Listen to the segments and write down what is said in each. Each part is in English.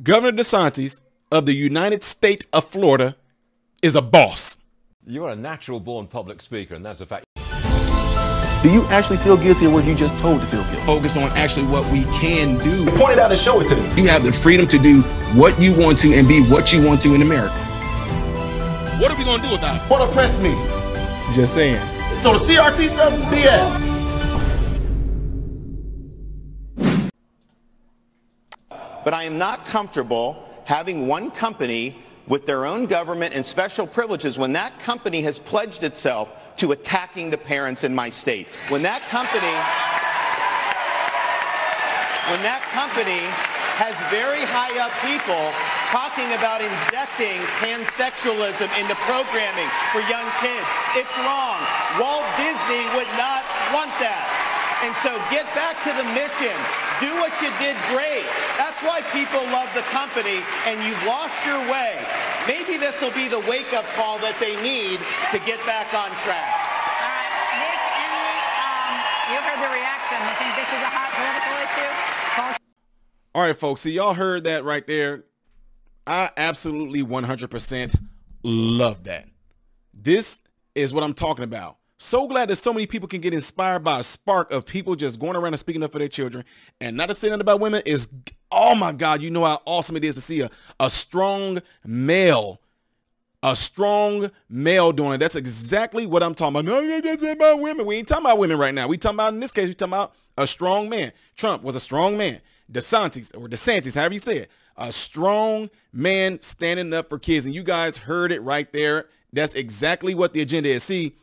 Governor DeSantis of the United State of Florida is a boss. You're a natural-born public speaker, and that's a fact. Do you actually feel guilty, or were you just told to feel guilty? Focus on actually what we can do. Point it out and show it to me. You have the freedom to do what you want to and be what you want to in America. What are we going to do about it? What oppressed me? Just saying. So the CRT stuff, BS. But I am not comfortable having one company with their own government and special privileges when that company has pledged itself to attacking the parents in my state. When that company has very high up people talking about injecting pansexualism into programming for young kids. It's wrong. Walt Disney would not want that. And so get back to the mission. Do what you did great. That's why people love the company, and you've lost your way. Maybe this will be the wake-up call that they need to get back on track. All right, Nick, you heard the reaction. You think this is a hot political issue? All right, folks, so y'all heard that right there. I absolutely 100% love that. This is what I'm talking about. So glad that so many people can get inspired by a spark of people just going around and speaking up for their children. And not to say nothing about women is, oh my God, you know how awesome it is to see a strong male doing it. That's exactly what I'm talking about. No, that's about women. We ain't talking about women right now. We talking about, in this case, we talking about a strong man. Trump was a strong man. DeSantis, however you say it, a strong man standing up for kids. And you guys heard it right there. That's exactly what the agenda is. See,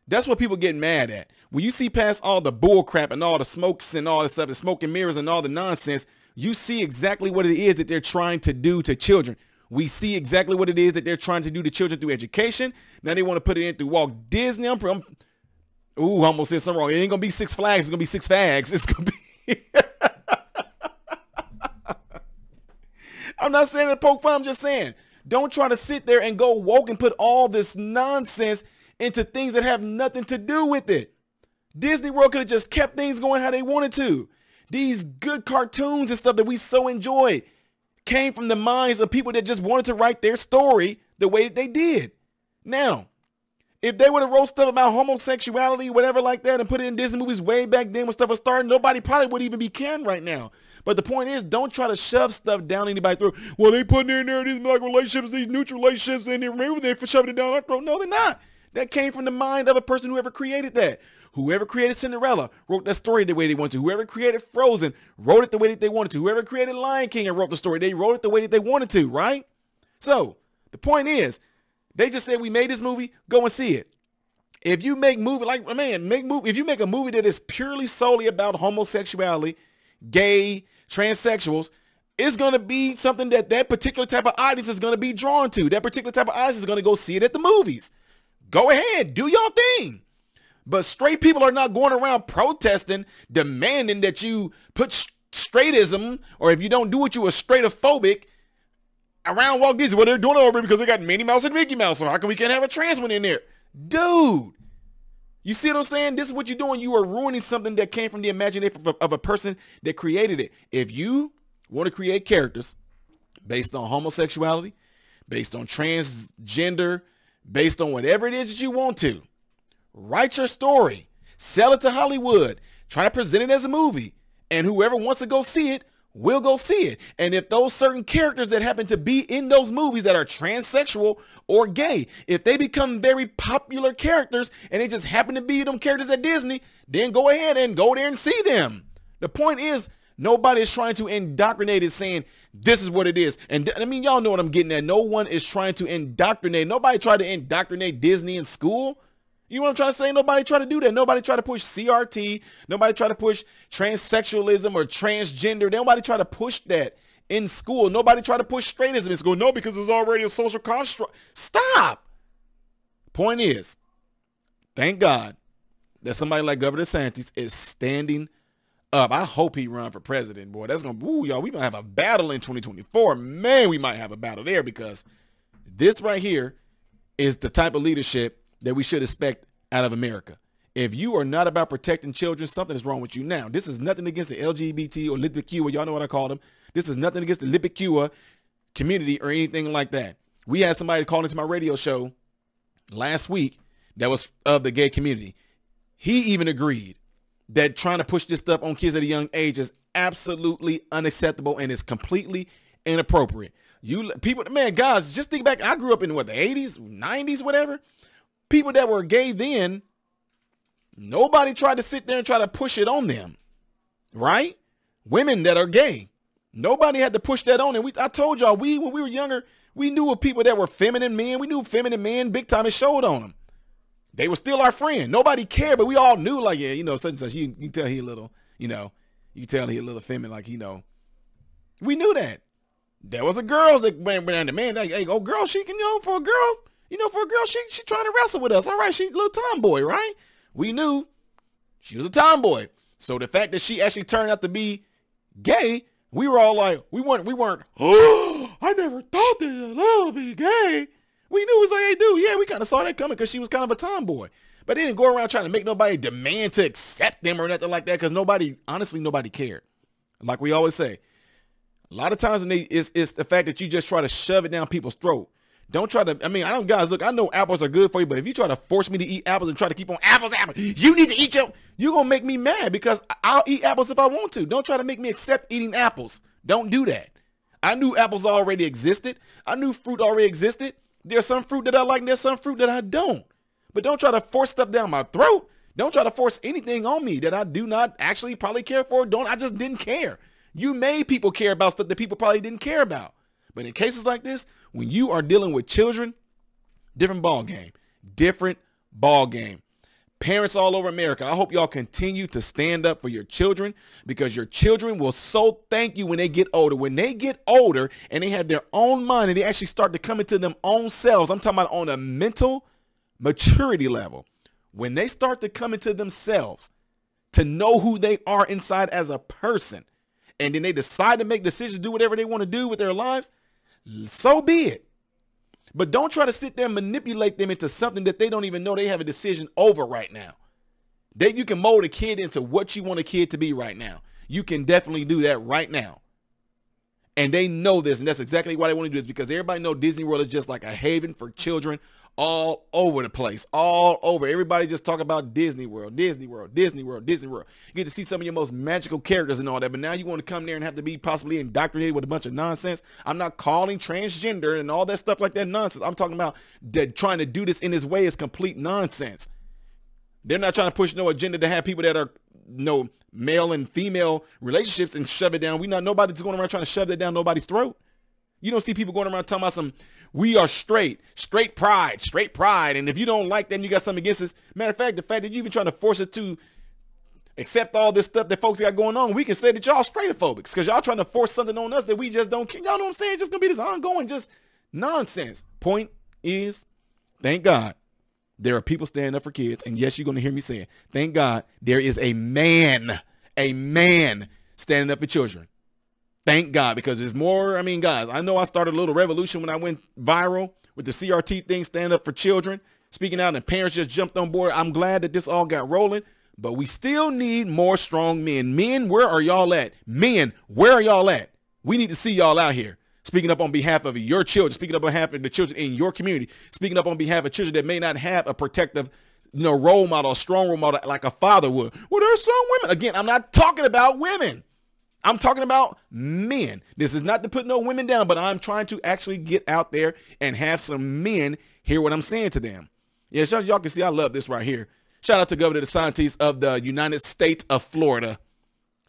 that's what people get mad at. When you see past all the bull crap and all the smokes and all the stuff, the smoke and mirrors and all the nonsense, you see exactly what it is that they're trying to do to children. We see exactly what it is that they're trying to do to children through education. Now they want to put it in through Walt Disney. I almost said something wrong. It ain't going to be Six Flags. It's going to be Six Fags. It's going to be... I'm not saying to poke fun. I'm just saying, don't try to sit there and go woke and put all this nonsense into things that have nothing to do with it. Disney World could have just kept things going how they wanted to. These good cartoons and stuff that we so enjoy came from the minds of people that just wanted to write their story the way that they did. Now, if they would have wrote stuff about homosexuality, whatever like that, and put it in Disney movies way back then when stuff was starting, nobody probably would even be caring right now. But the point is, don't try to shove stuff down anybody's throat. Well, they putting in there these like relationships, these neutral relationships, and they're for shoving it down our throat. No, they're not. That came from the mind of a person who ever created that. Whoever created Cinderella wrote that story the way they wanted to. Whoever created Frozen wrote it the way that they wanted to. Whoever created Lion King and wrote the story, they wrote it the way that they wanted to, right? So the point is, they just said, we made this movie, go and see it. If you make movie like, man, if you make a movie that is purely solely about homosexuality, gay, transsexuals, it's going to be something that particular type of audience is going to be drawn to. That particular type of audience is going to go see it at the movies. Go ahead, do your thing. But straight people are not going around protesting, demanding that you put straightism, or if you don't do it, you are straightophobic around Walt Disney. Well, they're doing it over because they got Minnie Mouse and Mickey Mouse, so how come we can't have a trans one in there? Dude, you see what I'm saying? This is what you're doing. You are ruining something that came from the imagination of a person that created it. If you want to create characters based on homosexuality, based on transgender, based on whatever it is that you want to, write your story, sell it to Hollywood, try to present it as a movie, and whoever wants to go see it will go see it. And if those certain characters that happen to be in those movies that are transsexual or gay, if they become very popular characters and they just happen to be them characters at Disney, then go ahead and go there and see them. The point is, nobody is trying to indoctrinate it saying this is what it is. And I mean, y'all know what I'm getting at. No one is trying to indoctrinate. Nobody tried to indoctrinate Disney in school. You know what I'm trying to say? Nobody tried to do that. Nobody tried to push CRT. Nobody tried to push transsexualism or transgender. Nobody tried to push that in school. Nobody tried to push straightism in school. No, because it's already a social construct. Stop. Point is, thank God that somebody like Governor DeSantis is standing up. I hope he run for president, boy. That's going to, ooh, y'all, we might have a battle in 2024. Man, we might have a battle there, because this right here is the type of leadership that we should expect out of America. If you are not about protecting children, something is wrong with you. Now, this is nothing against the LGBT or LGBTQ, or y'all know what I call them. This is nothing against the Lipicua community or anything like that. We had somebody call into my radio show last week that was of the gay community. He even agreed that trying to push this stuff on kids at a young age is absolutely unacceptable and is completely inappropriate. You people, man, guys, just think back. I grew up in what, the 80s, 90s, whatever. People that were gay then, nobody tried to sit there and try to push it on them, right? Women that are gay, nobody had to push that on. And I told y'all, when we were younger, we knew of people that were feminine men. We knew feminine men big time. It showed on them. They were still our friend. Nobody cared, but we all knew, like, yeah, you know, such and such. You can tell he a little, you know, you can tell he a little feminine, like, you know. We knew that. There was a girls that went down to man, like, hey, oh, girl, she can, for a girl, she trying to wrestle with us. All right, she a little tomboy, right? We knew she was a tomboy. So the fact that she actually turned out to be gay, we were all like, we weren't, oh, I never thought that a love would be gay. We knew it was like, hey, dude, yeah, we kind of saw that coming because she was kind of a tomboy. But they didn't go around trying to make nobody demand to accept them or nothing like that, because honestly, nobody cared. Like we always say, a lot of times it's the fact that you just try to shove it down people's throat. Don't try to, guys, look, I know apples are good for you, but if you try to force me to eat apples and try to keep on apples, you need to eat you're going to make me mad, because I'll eat apples if I want to. Don't try to make me accept eating apples. Don't do that. I knew apples already existed. I knew fruit already existed. There's some fruit that I like and there's some fruit that I don't. But don't try to force stuff down my throat. Don't try to force anything on me that I do not actually probably care for. I just didn't care. You made people care about stuff that people probably didn't care about. But in cases like this, when you are dealing with children, different ball game. Different ball game. Parents all over America, I hope y'all continue to stand up for your children, because your children will so thank you when they get older. When they get older and they have their own mind and they actually start to come into them own selves, I'm talking about on a mental maturity level. When they start to come into themselves to know who they are inside as a person, and then they decide to make decisions, do whatever they want to do with their lives, so be it. But don't try to sit there and manipulate them into something that they don't even know they have a decision over right now. You can mold a kid into what you want a kid to be right now. You can definitely do that right now. And they know this, and that's exactly why they want to do this, because everybody knows Disney World is just like a haven for children all over the place, all over. Everybody just talk about Disney World, Disney World, Disney World, Disney World. You get to see some of your most magical characters and all that, but now you want to come there and have to be possibly indoctrinated with a bunch of nonsense. I'm not calling transgender and all that stuff like that nonsense. I'm talking about that trying to do this in this way is complete nonsense. They're not trying to push no agenda to have people that are male and female relationships and shove it down. Nobody's going around trying to shove that down nobody's throat. You don't see people going around talking about we are straight pride. And if you don't like that and you got something against us, matter of fact, the fact that you even trying to force it to accept all this stuff that folks got going on, we can say that y'all straightophobics because y'all trying to force something on us that we just don't care. Y'all know what I'm saying? It's just going to be this ongoing just nonsense. Point is, thank God there are people standing up for kids. And yes, you're going to hear me say it. Thank God there is a man standing up for children. Thank God, because there's more. Guys, I know I started a little revolution when I went viral with the CRT thing, stand up for children, speaking out, and parents just jumped on board. I'm glad that this all got rolling, but we still need more strong men. Men, where are y'all at? Men, where are y'all at? We need to see y'all out here speaking up on behalf of your children, speaking up on behalf of the children in your community, speaking up on behalf of children that may not have a protective role model, a strong role model like a father would. Well, there's some women. Again, I'm not talking about women. I'm talking about men. This is not to put no women down, but I'm trying to actually get out there and have some men hear what I'm saying to them. Yeah, y'all can see I love this right here. Shout out to Governor DeSantis of the United States of Florida,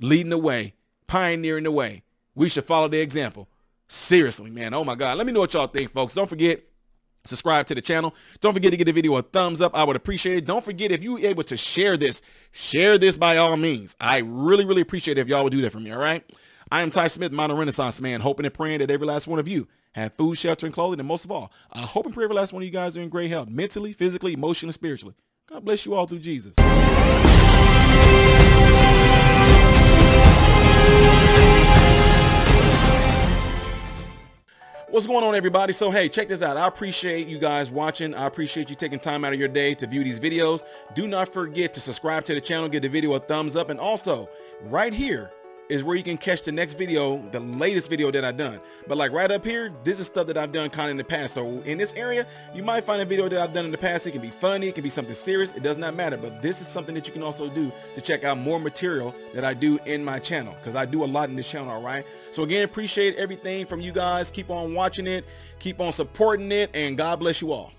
leading the way, pioneering the way. We should follow the example. Seriously, man. Oh, my God. Let me know what y'all think, folks. Don't forget, subscribe to the channel. Don't forget to give the video a thumbs up. I would appreciate it. Don't forget, if you're able to share this by all means. I really, really appreciate it if y'all would do that for me, all right? I am Ty Smith, modern Renaissance man, hoping and praying that every last one of you have food, shelter, and clothing, and most of all, I hope and pray every last one of you guys are in great health, mentally, physically, emotionally, spiritually. God bless you all through Jesus. What's going on, everybody? So, hey, check this out. I appreciate you guys watching. I appreciate you taking time out of your day to view these videos. Do not forget to subscribe to the channel, give the video a thumbs up, and also right here is where you can catch the next video, the latest video that I've done. But like right up here, this is stuff that I've done kind of in the past. So in this area, you might find a video that I've done in the past. It can be funny, it can be something serious, it does not matter. But this is something that you can also do to check out more material that I do in my channel, because I do a lot in this channel. All right, so again, appreciate everything from you guys. Keep on watching it, keep on supporting it, and God bless you all.